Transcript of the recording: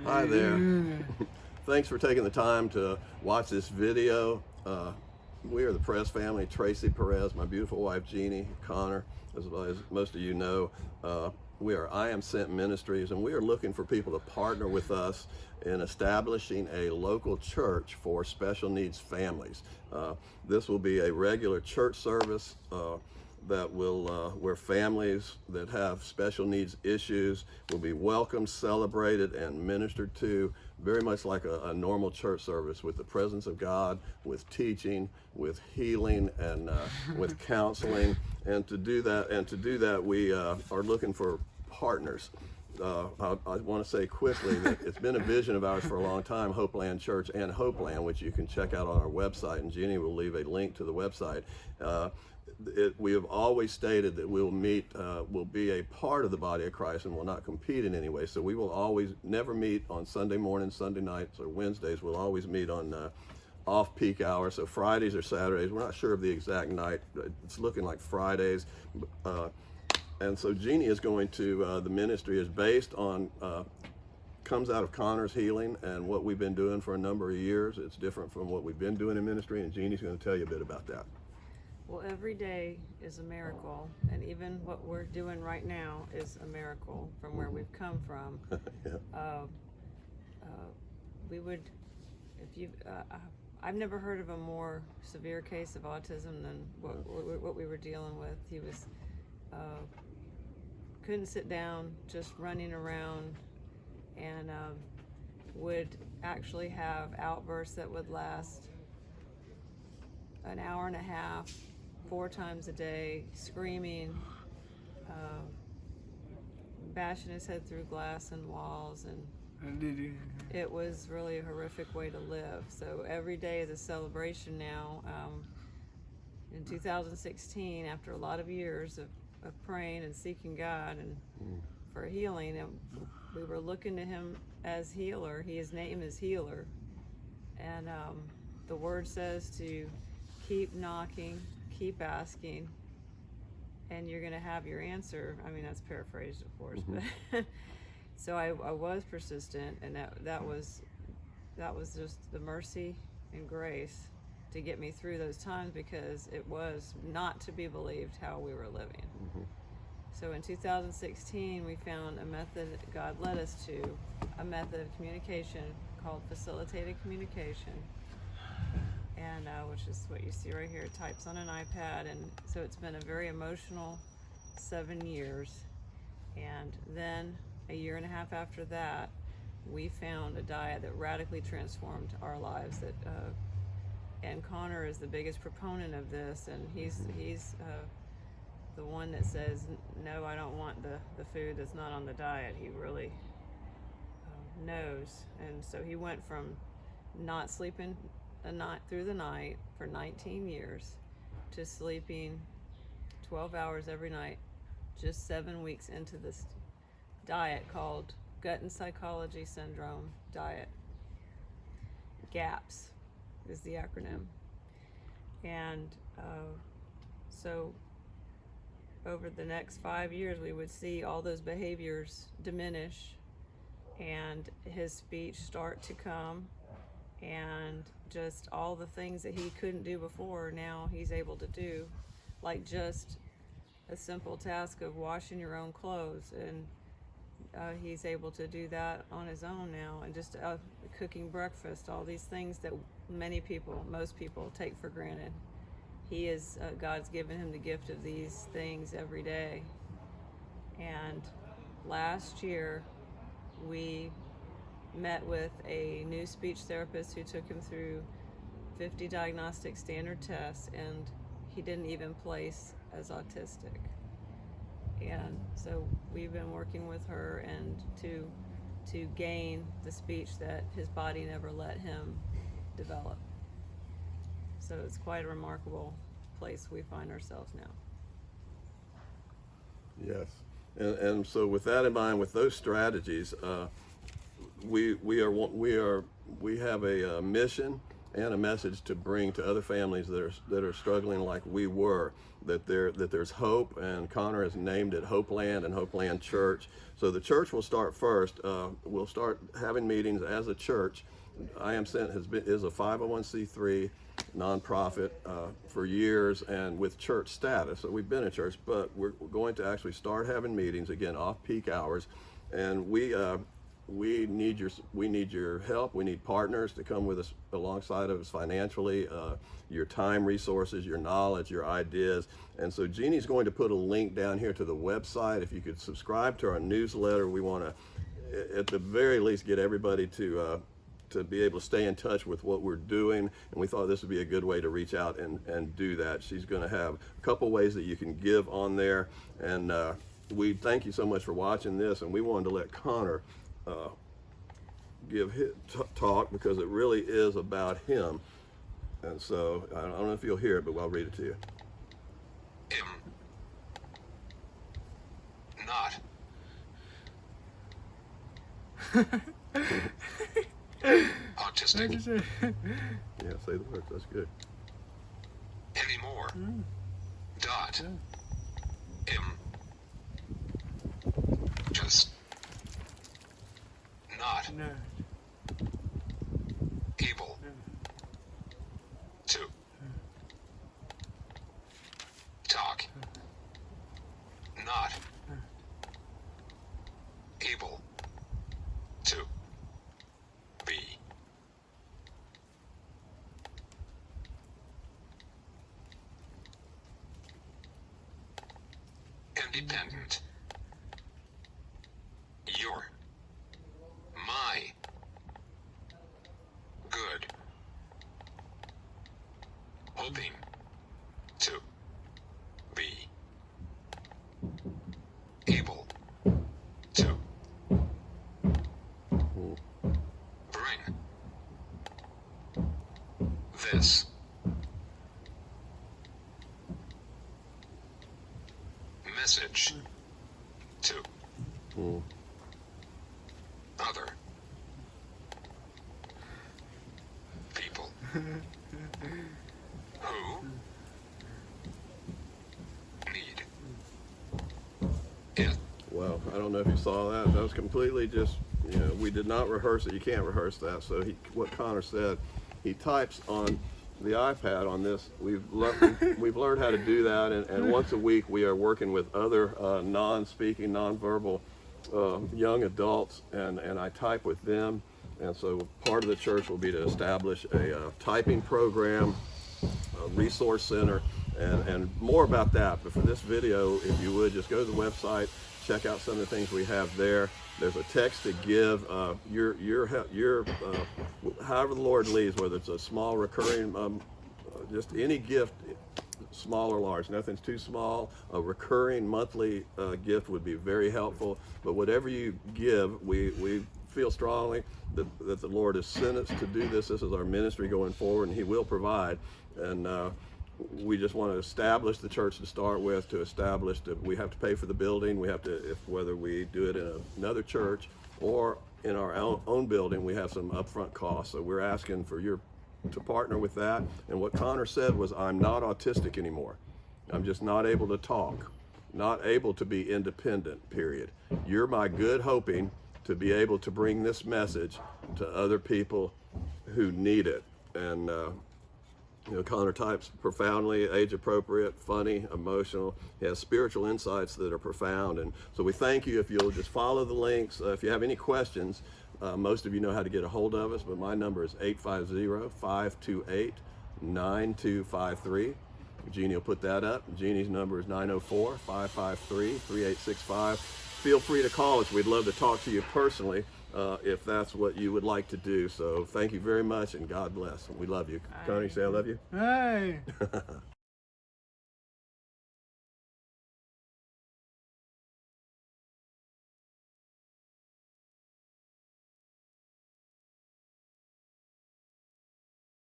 Hi there. Thanks for taking the time to watch this video. We are the Perez family. Tracy Perez, my beautiful wife Jeannie, Connor, as well as most of you know. We are I Am Sent Ministries, and we are looking for people to partner with us in establishing a local church for special needs families. This will be a regular church service that will where families that have special needs issues will be welcomed, celebrated, and ministered to, very much like a normal church service, with the presence of God, with teaching, with healing, and with counseling. And to do that, we are looking for partners. I want to say quickly that it's been a vision of ours for a long time, Hopeland Church and Hopeland, which you can check out on our website, and Jeannie will leave a link to the website. We have always stated that we'll be a part of the body of Christ and will not compete in any way. So we will always never meet on Sunday mornings, Sunday nights, or Wednesdays. We'll always meet on off-peak hours, so Fridays or Saturdays. We're not sure of the exact night. It's looking like Fridays. And so Jeannie is going to, the ministry is based on, comes out of Connor's healing and what we've been doing for a number of years. It's different from what we've been doing in ministry, and Jeannie's going to tell you a bit about that. Well, every day is a miracle, and even what we're doing right now is a miracle from where we've come from. Yeah. We would, if you, I've never heard of a more severe case of autism than what we were dealing with. He was, couldn't sit down, just running around, and would actually have outbursts that would last an hour and a half, 4 times a day, screaming, bashing his head through glass and walls, and it was really a horrific way to live. So every day is a celebration now. In 2016, after a lot of years of praying and seeking God and for healing, and we were looking to him as healer. His name is Healer, and the word says to keep knocking, keep asking, and you're going to have your answer. I mean, that's paraphrased, of course, but so I was persistent, and that was just the mercy and grace to get me through those times, because it was not to be believed how we were living. So in 2016, we found a method, God led us to, a method of communication called facilitated communication, and which is what you see right here. It types on an iPad, and so it's been a very emotional 7 years. And then a year and a half after that, we found a diet that radically transformed our lives. And Connor is the biggest proponent of this, and he's the one that says, no, I don't want the food that's not on the diet. He really knows. And so he went from not sleeping a night through the night for 19 years to sleeping 12 hours every night just 7 weeks into this diet called Gut and Psychology Syndrome Diet. GAPS is the acronym. And so over the next 5 years, we would see all those behaviors diminish and his speech start to come, and just all the things that he couldn't do before, now he's able to do, like just a simple task of washing your own clothes, and he's able to do that on his own now, and just cooking breakfast, all these things that most people take for granted. He is, God's given him the gift of these things every day. And last year, we met with a new speech therapist who took him through 50 diagnostic standard tests, and he didn't even place as autistic. And so we've been working with her and to gain the speech that his body never let him develop. So it's quite a remarkable place we find ourselves now. Yes, and so with that in mind, with those strategies, we have a mission, and a message to bring to other families that are struggling like we were, that there's hope. And Connor has named it Hopeland and Hopeland Church. So the church will start first. We'll start having meetings as a church. I Am Sent is a 501c3 nonprofit for years and with church status. So we've been a church, but we're going to actually start having meetings again off peak hours, and we need your help. We need partners to come with us alongside of us financially, your time, resources, your knowledge, your ideas. And so Jeannie's going to put a link down here to the website. If you could subscribe to our newsletter, we want to, at the very least, get everybody to be able to stay in touch with what we're doing, and we thought this would be a good way to reach out and do that. She's going to have a couple ways that you can give on there, and we thank you so much for watching this, and we wanted to let Connor give his talk, because it really is about him. And so I don't know if you'll hear it, but I'll read it to you. Autistic. Yeah, say the words. That's good. Anymore. Dot. Just not able to talk. Not able to be independent. You're my good. Hoping to be able to bring this message to other people who need it. Well, I don't know if you saw that. That was completely just, we did not rehearse it. You can't rehearse that. So what Connor said, he types on the iPad on this. We've learned how to do that, and once a week we are working with other non-speaking, non-verbal young adults, and I type with them. And so part of the church will be to establish a typing program, a resource center, and more about that. But for this video, if you would, just go to the website, check out some of the things we have there. There's a text to give. However the Lord leads, whether it's a small recurring, just any gift, small or large, nothing's too small. A recurring monthly gift would be very helpful. But whatever you give, we feel strongly that the Lord has sent us to do this. This is our ministry going forward, and He will provide. And we just want to establish the church to start with, to establish that we have to pay for the building. We have to, whether we do it in another church or in our own building, we have some upfront costs. So we're asking for to partner with that. And what Connor said was, I'm not autistic anymore. I'm just not able to talk, not able to be independent, period. You're my good hoping to be able to bring this message to other people who need it. And Connor types profoundly, age appropriate, funny, emotional. He has spiritual insights that are profound. And so we thank you if you'll just follow the links. If you have any questions, most of you know how to get a hold of us, but my number is 850-528-9253. Jeannie will put that up. Jeannie's number is 904-553-3865. Feel free to call us. We'd love to talk to you personally if that's what you would like to do. So thank you very much, and God bless. We love you. Connie, say I love you. Hey.